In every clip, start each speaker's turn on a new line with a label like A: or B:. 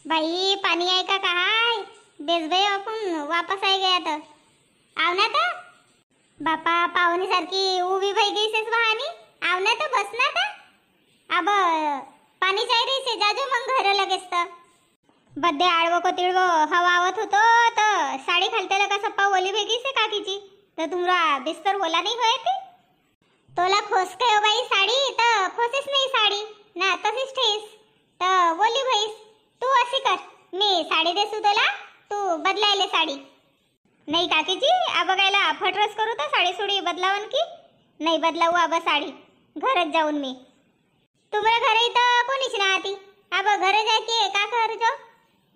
A: बाई पाणी आहे का काय? बेस बाई आपण वापस आहे गया तर आव ना तर बापा पाहुणी सारखी उभी भाई गईसेस वाहनी आव ना तर बस ना तर अब पाणी चाही से जाजो मग घर लगेच तर बड्डे आळवो को तिळवो हवा आवत होतो तर साडी घालतेला का सप्पा ओली भेगी से काकीची तर तुमरा बिस्तर ओला नाही होय ते तोला खोस के हो बाई साडी तर खोसेस नाही साडी ना तशीच ठेस तर ओली भईस तू अशी कर मी साडी देसू तुला तू बदलायले साडी नाही काकीची अब गायला फटरस करू तर साडी सुडी बदलावन की नाही बदलावू अब साडी घरच जाऊन मी तुम्हाला घर इथं कोणीच ना आती अब घर जाके का कर जो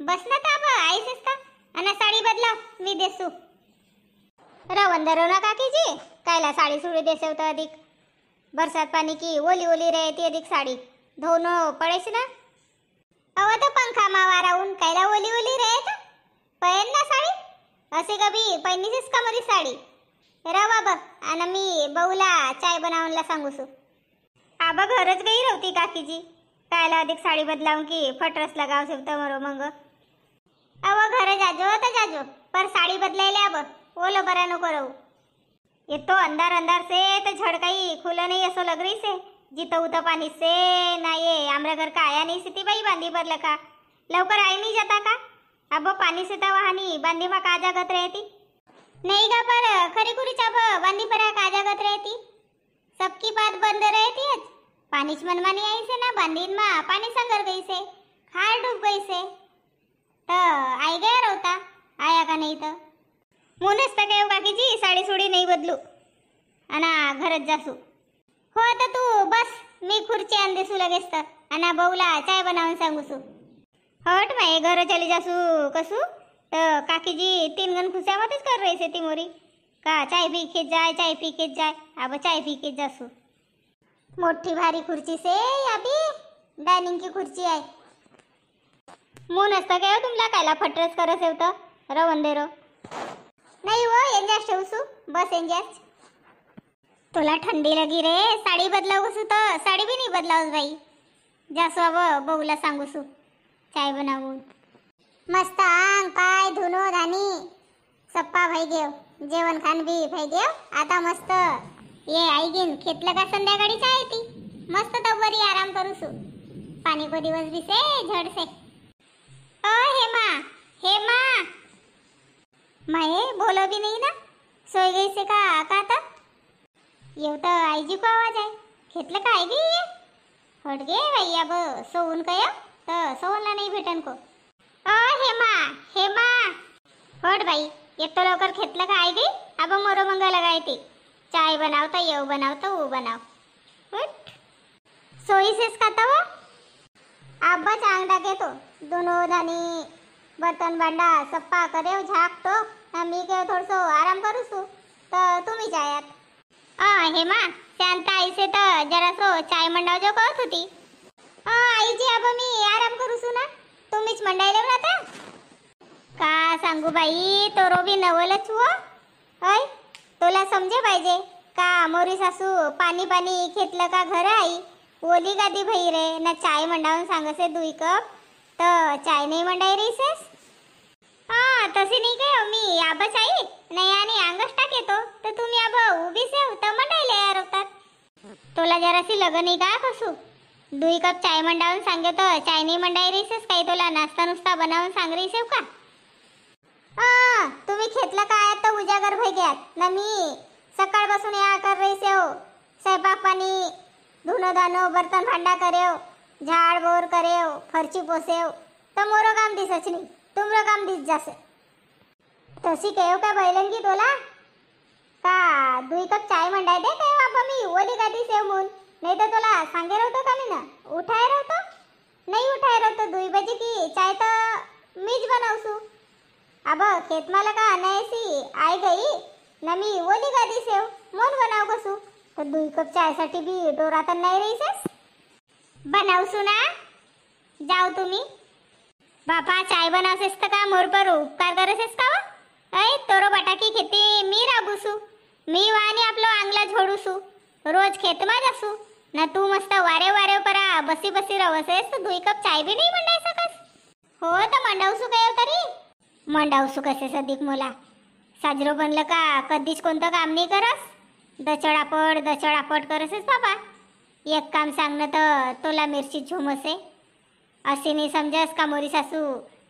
A: बस ना तर अब आईसेस का आणि साडी बदलाव मी देसू रवंदरो ना काकीजी कायला साडी सुडी देसेव तर अधिक बरसात पानी की ओली ओली रहती अधिक साड़ी धोनो पड़ेस ना अव तो पंखा मावा राहून कायला ओली ओली रहत पहन ना साड़ी असे कभी पैनीसेस का मरी साड़ी रवा बघ आणि मी बऊला चाय बनावूनला सांगूसू आबा घरच गई रहती काकीजी कायला अधिक साड़ी बदलाऊं की फटरस लगाव सेवता मरो मंग अव घर जाजो तो जाजो पर साड़ी बदलायले अब ओलो बरा नको रहू ये तो अंदर अंदर से तो झड़काई खुला नहीं ऐसा लग रही से जितो उतो पानी से ना ये हमारे घर का आया नहीं सिटी बाई बांधी पर लका लवकर आई नहीं जाता का अब पानी से तो वहानी बांधी में का जागत रहती नहीं का पर खरी खुरी चाप बांधी पर का जागत रहती सबकी बात बंद रहती है पानीच मनमानी आई से ना बांधीन में पानी संगर गई से खार डूब गई से तो आई गया रोता आया का नहीं तो मुनस तक येऊ काकीजी साडी सुडी नाही बदलू अना घरच जासू हो आता तू बस मी खुर्ची आण देसू लगेच तर अना बऊला चाय बनावून सांगूसू हट माय घर चली जासू कसू तर काकीजी तीन गण खुशामतच कर रही से ती मोरी का चाय पी के जाय अब चाय पी के जासू मोठी भारी खुर्ची से अभी डायनिंग की खुर्ची आहे मुनस तक येऊ तुमला कायला फटरस करस येवत रवंदेरो नहीं वो एंजास ठेवसू बस एंजास तुला ठंडी लगी रे साडी बदलावसू तर साडी भी नहीं बदलावस बाई जासू अब बऊला सांगूसू चाय बनावून मस्त आंग पाय धुनो धानी सप्पा भाई गेव जेवण खान भी भाई गेव आता मस्त ये आई गिन खेतलं का संध्याकाळी चाय ती मस्त तवरी आराम करूसू पाणी को दिवस भी से झड से ओ हेमा माये बोलो भी नहीं ना सोई गई से का आता येव तो आईजी को आवाज आहे घेतलं का आई गे ये हट गे बाई अब सोऊन कय तर सोवनला नाही भेटन को ओ हेमा हट बाई एक तो लवकर घेतलं का आई गई अब मोरो मंग लगायते चाय बनावता येव बनावता वो बनाव हट सोई सेस खाता वो आब्बा चांग डाके तो दोनों धानी बर्तन भांडा सप्पा करे झाक तो मी काय थोडसो आराम करूसू तर तुम्ही जायात हेमा शांत आई से तर जरासो चाय मंडाव जो कहत होती आईजी अब मी आराम करूसू ना तुम्हीच मंडायले आता का सांगू बाई तो रोबी नवलच हो ऐ तुला समजे पाहिजे का मोरी सासू पाणी पाणी घेतलं का घर आई ओली गादी भई रे ना चाय मंडावून सांगसे 2 कप तर चाय नाही मंडाई रहीसेस तशी नाही काय मी आबाच आई नाही आणि अंगच टाकेतो तर तुम्ही आबा उभी से तर मंडायला यार होतात तुला जरासी लग नाही का कसू 2 कप चाय मंडावून सांगतो चाय नाही मंडाई रहीसेस काही तुला नाश्ता नुसता बनावून सांग रहीसेव का तुम्ही घेतलं काय तर उजागर भई गयात ना मी सकाळपासून या कर रहीसेव स्वयंपाक पाणी धुनो धानो बर्तन भांडा करेव झाड बोर करेव फरची पोसेव तर मोरो काम दिसच नाही तुमरो काम दिस जासे तशी केव का बैलन की तोला का 2 कप चाय मंडाय दे काय बाबा मी ओली गादी सेव मून नाही तर तुला सांगे रहतो का मी ना उठाय रहतो नाही उठाय रहतो 2 बजे की चाय तर मीच बनावसू अब खेत माला का अनायसी आई गई ना मी ओली गादी सेव मोन बनाव कसू तर 2 कप चाय साठी भी डोरा तर नाही रहीसेस बनावसू ना जाओ तुम्ही बापा चाय बनावसेस तर का मोर पर उपकार करसेस का ऐ तोरो बटाकी खेती मी राबूसू मी वाणी आपलो आंगला झोडूसू रोज खेत मा जासू ना तू मस्त वारे वारे परा बसी बसी रवसेस तो 2 कप चाय भी नहीं मंडाय सकस हो तर मंडावसू काय तरी मंडावसू कसे सदिक मला साजरो बनलं का कधीच कोणतं काम नाही करस. दचडापड करसच बाबा. एक काम सांगणं तर तोला मिरची झुम असे नाही समजस का मोरी सासू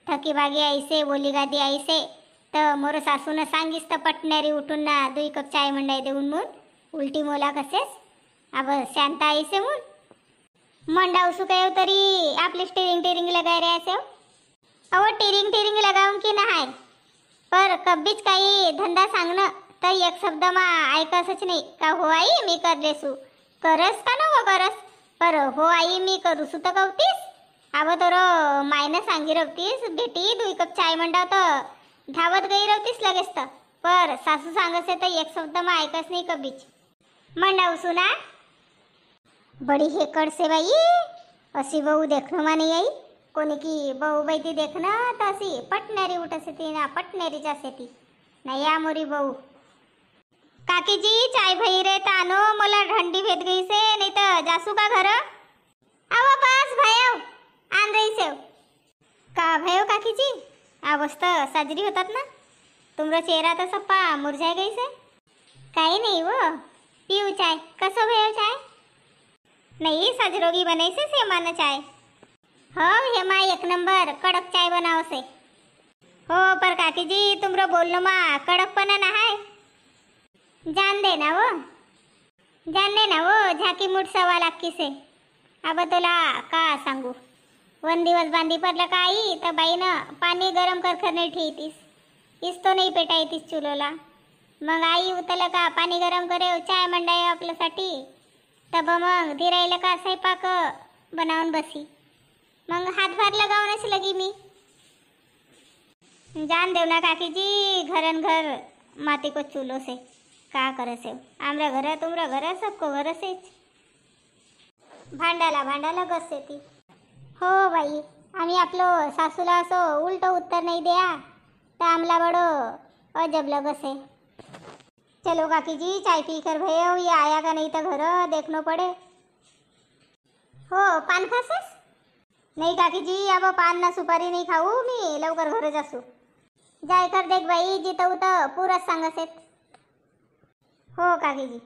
A: थकी भागी आईसे बोली गादी आईसे तर मोर सासून सांगीस तर पटणारी उठून ना 2 कप चाय मंडाई देऊन मून उलटी मोला कसेस अब शांत आईसे मून मंडावसू काय तरी आपली टिरिंग लगाय रे असे अहो टिरिंग लगाऊन की नाही पर कब्बीच काही धंदा सांगणं तर एक शब्द मा ऐकसच नाही का हो आई मी करलेसू करस का नको करस पर हो आई मी करूसू तर कवतीस अब तर मायनं सांगी रवतीस बेटी 2 कप चाय मंडाव तर धावत गई रवतीस लगेच तर पर सासू सांगसे तर एक शब्द मा ऐकस नाही कब्बीच मंडावसू ना बड़ी हेकड़ से बाई अशी बहू देखणं मा नाही आई कोणी की बहू बाई ती देखणं तर अशी पटणारी उठसे ती ना पटणारीच असे ती नाही या मोरी बहू काकीजी चाय भई रे तानो मला ढंडी भेट गई से नहीं तो जासू का घर आवा बस भयो आन रही से का भयो काकीजी आवस्त साजरी होतात ना तुमरा चेहरा तर सप्पा मुरझाय गई से काही नाही वो पीऊ चाय कसं भयो चाय नाही साजरोगी बनाई से माना चाय हो हेमा 1 नंबर कडक चाय बनाव से हो पर काकीजी तुमरा बोलनो मा कडकपणा ना है जान देना वो झाकी मुठ सवा लाखी से अब तुला का सांगू 1 दिवस बांधी पडलं का आई तर बाईनं पाणी गरम कर नाही ठेवतीस इस तो नाही पेटायतीस चुलोला मग आई उतलं का पाणी गरम करे चाय मंडाय आपल्यासाठी तब मग धीरायला का स्वयंपाक बनावून बसी मग हातभार लगावूनच लगी मी जान देव ना काकीजी घरन घर माती को चूलो से का करसे आमरा घर तुमरा घर सबको घर सेच भांडाला गसे ती हो बाई आम्ही आपलं सासूला असं उलट उत्तर नाही द्या तर आमला बडो अजब लगसे चलो काकीजी चाय पी कर भयो ये आया का नहीं तो घर देखनो पड़े हो पान खासस नहीं काकीजी अब पान ना सुपारी नहीं खाऊ मी लवकर घर जासू जाय कर देख बाई जिथं उत पुरच सांगसेत हो काकीजी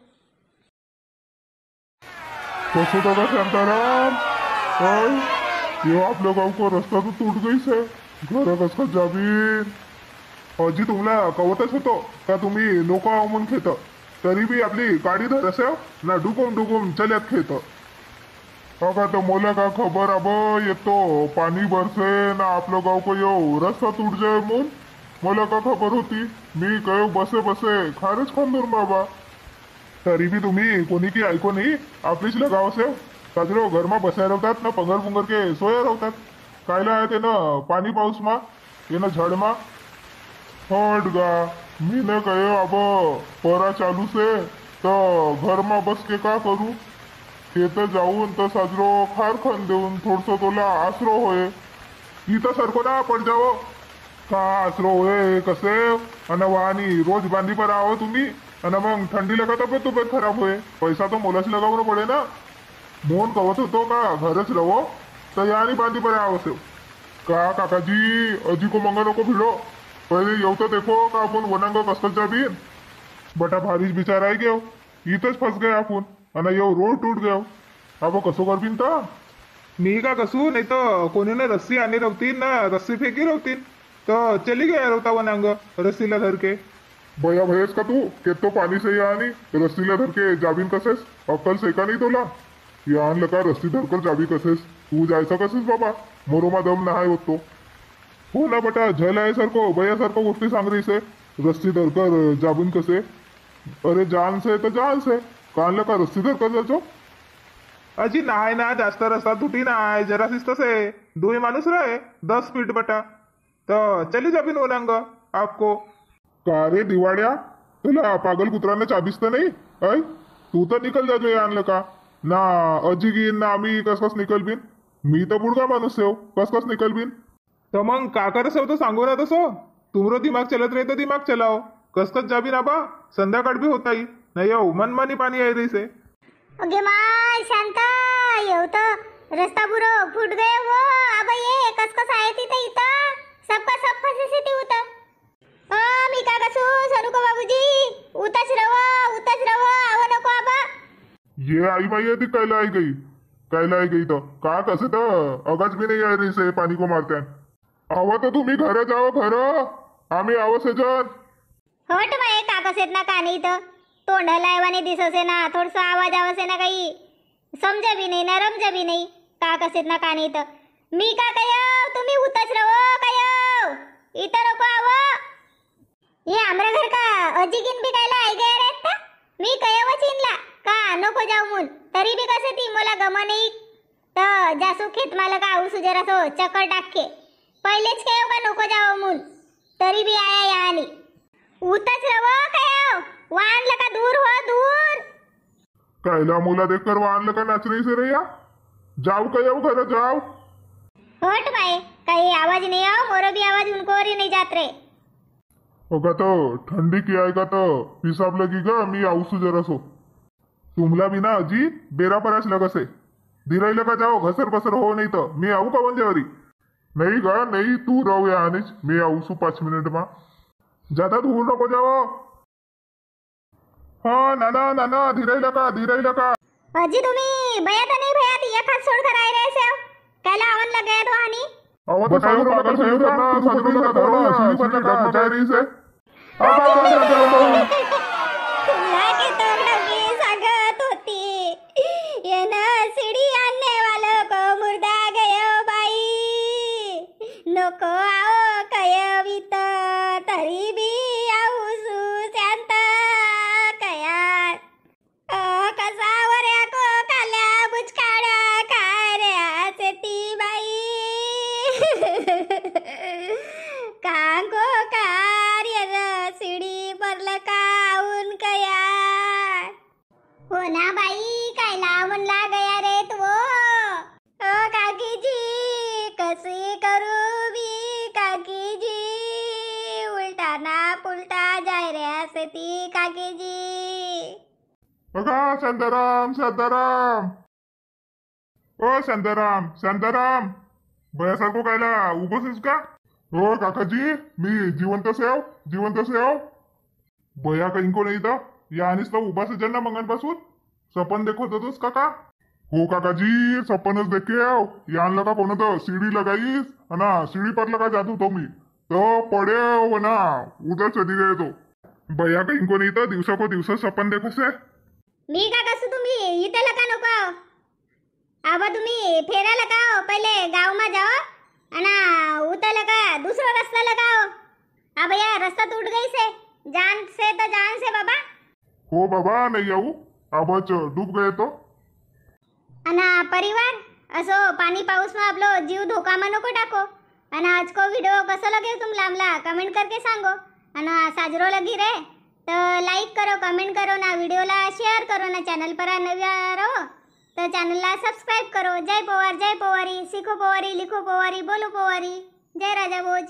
B: कसं दादा शांताराम काय ये आपल्या गाव को रस्ता तो टूट गई से घर कस का जाबीन अजी तुम्हाला कवतच होतो का तुम्ही लोक म्हणून खेत तरी बी आपली गाडी धरस ना डुकूम चल्यात खेत का तर मोला का खबर अब येतो पाणी बरसे ना आपलं गाव को येऊ रस्ता टूट जाय म्हणून मला का खबर होती मी कयो बसे खारच खांदूर बाबा तरी बी तुम्ही कोणी की ऐको नाही आपलीच लगाव असेल साजरो घरमा बसाय राहतात ना पंगर के सोया राहतात कायला आहे ते ना पाणी पाऊस मा ये ना झडमा हट गा मी न कयो अब परा चालू से तर घरमा बस के का करू ते तर जाऊन तर साजरो खार खन देऊन थोडस तोला आसरो होय इथं सरको ना पड जाओ का आसरो होय कसे अन वाहनी रोज बांधी पर आहो तुम्ही आणि मग थंडी लगा तब्येत खराब होय पैसा तो मोलाच लगावणं पडे ना मोहन कवत होतो का घरच रहो तर यानी बांधी पर आवश्यक का काकाजी अजी को मंगा नको भिडो पहिले येऊ तर देखो का आपण वनांग कसलच्या बीन बटा भारीच बिचार आहे घेऊ इथंच फस गए आपण आणि येऊ रोड टूट गयो अब कसो कर बिन तर
C: मी का कसू नाही तर कोणी ना रस्सी आणि रवतीन ना रस्सी फेकी रवतीन तर चली गया रवता वनांग रस्सीला धरके
B: बया भयस का तू केतो पाणी से आणि रस्सीला धरके जाबीन कसेस अक्कल सेका नाही तोला या आणलं का रस्सी धरकर जाबी कसेस तू जायचं कसेस बाबा मोरोमा दम नाही होतो हो ना बटा झल आहे सारखो बयासारखं गोष्टी सांग रही से रस्सी धरकर जाबीन कसे अरे जान से तर जान से का आणलं का रस्सी धरकर जायचो
C: अजी नाही ना जास्त रस्ता तुटी नाही जरा शिस्त से 2 माणूस रहे 10 फीट बटा तर चली जाबीन वनांग आपको
B: का रे दिवाड्या तुला पागल कुत्राने चाबीस तर नाही ऐ तू तर निकल जातो या आणलं का ना अजी घेईन ना आम्ही कस निकल बिन मी तर बुडगा माणूस सेव कस निकल बिन
C: तर मग का करस तो सांगू ना तसो तुमरो दिमाग चलत रहे तो दिमाग चलाओ कसकस जाबीन आबा संध्याकाळ भी होता ही नाही येऊ मनमानी पाणी आहे रही से
A: ओगे माय शांता येऊ तर रस्ता पुरो फुट गए वो अब ये कस आहे तिथे इथं
B: ये आई माई है थी कैला आई गई तो का कसे तो अगज भी नहीं आई रही से पानी को मारते हैं आवा तो तुम्ही घर जाओ घर आम्ही आव सेजन
A: होट माय काकस येत ना कानी तर तोंड लायवाने दिससे ना थोडस आवाज आवसे ना काही समजा भी नाही ना रमजा भी नाही काकस येत ना कानी तर मी का काय तुम्ही उतच रहो काय इतर नको आव ये आमरा घर का अजिगिन भी कायला आई गया रहता मी कयव चिनला का नको जाऊ मुन तरी भी कसे ती मला गम नाही तर जासू खेत मालक आऊ सुजरा सो चक्कर टाके पहिलेच कयव का नको जाऊ मुन तरी भी आया या आणि उतच रव कयव वाणलं का दूर हो दूर
B: कैला मुला देखकर वाहन का नाच रही से रैया जाओ कहो घर जाओ
A: हट भाई काही आवाज नहीं आओ मोरो भी आवाज उनको और ही नहीं जात रे
B: होगा तो ठंडी की आएगा तो हिसाब लगेगा मी आऊसू जरा सो तुमला भी ना अजी बेरा परास लगसे धीराई लगा जाओ घसर बसर हो नहीं तो मी आऊ का वंजावरी नहीं गा नहीं तू रहो या आनेच मी आऊसू 5 मिनिट में ज्यादा दूर नको जाओ हाँ नाना नाना धीराई लगा
A: अजी तुम्ही भया तर नाही भया ती एक हात सोड कर आए रहे से कायला आवन लगे तो आणि
B: आवा तो साइड पागल सही करना साइड लगा धरो सीढ़ी पर लगा जा रही से
A: तुला के तोंडगी सांगत होती ये ना सीढ़ी आने वालों को मुर्दा गयो बाई नको आओ कयो बीत तरी भी आऊ सु शांत कया कसावऱ्या को काल्या बुचकाड्या खाऱ्या सेती बाई कांको कार्य सीडी पर लकाऊन कया हो ना बाई काय लावून गया रे तू ओ काकी जी कशी करू मी काकी जी उलटा ना पुलटा जाय रे असे ती काकी जी
B: बघा शांताराम ओ शांताराम भयासारखं कायला उभंच का हो काकाजी मी जिवंत सेव भया काही को नाही तर या आणीस तर उभा से ना मंगनपासून सपन देखत होतोस काका हो काकाजी सपनच देखे या आणलं का कोण तर सीढ़ी लगाईस ना सीढ़ी पर लगा जात होतो मी तो पडे हो ना उधर चली गए तो भया काही को नाही तर दिवसा को दिवस सपन देखोस है
A: मी का कसं तुम्ही इथे लका नको आबा तुम्ही फेरा लगाओ पहिले गाव में जाओ अना उतर लगा दूसरा रास्ता लगाओ अब यार रास्ता टूट गई से जान से बाबा
B: हो बाबा नहीं आऊ आबच डूब गए तो
A: अना परिवार असो पाणी पाऊस में आपलो जीव धोका में नको टाको अना आज को वीडियो कसो लगे तुम लामला कमेंट करके सांगो अना साजरो लगी रे तो लाइक करो कमेंट करो ना वीडियो ला शेयर करो ना चैनल पर नव्या रहो तो चैनल ला सब्सक्राइब करो जय पोवारी सीखो पोवारी लिखो पोवारी बोलो पोवारी जय राजा भोज।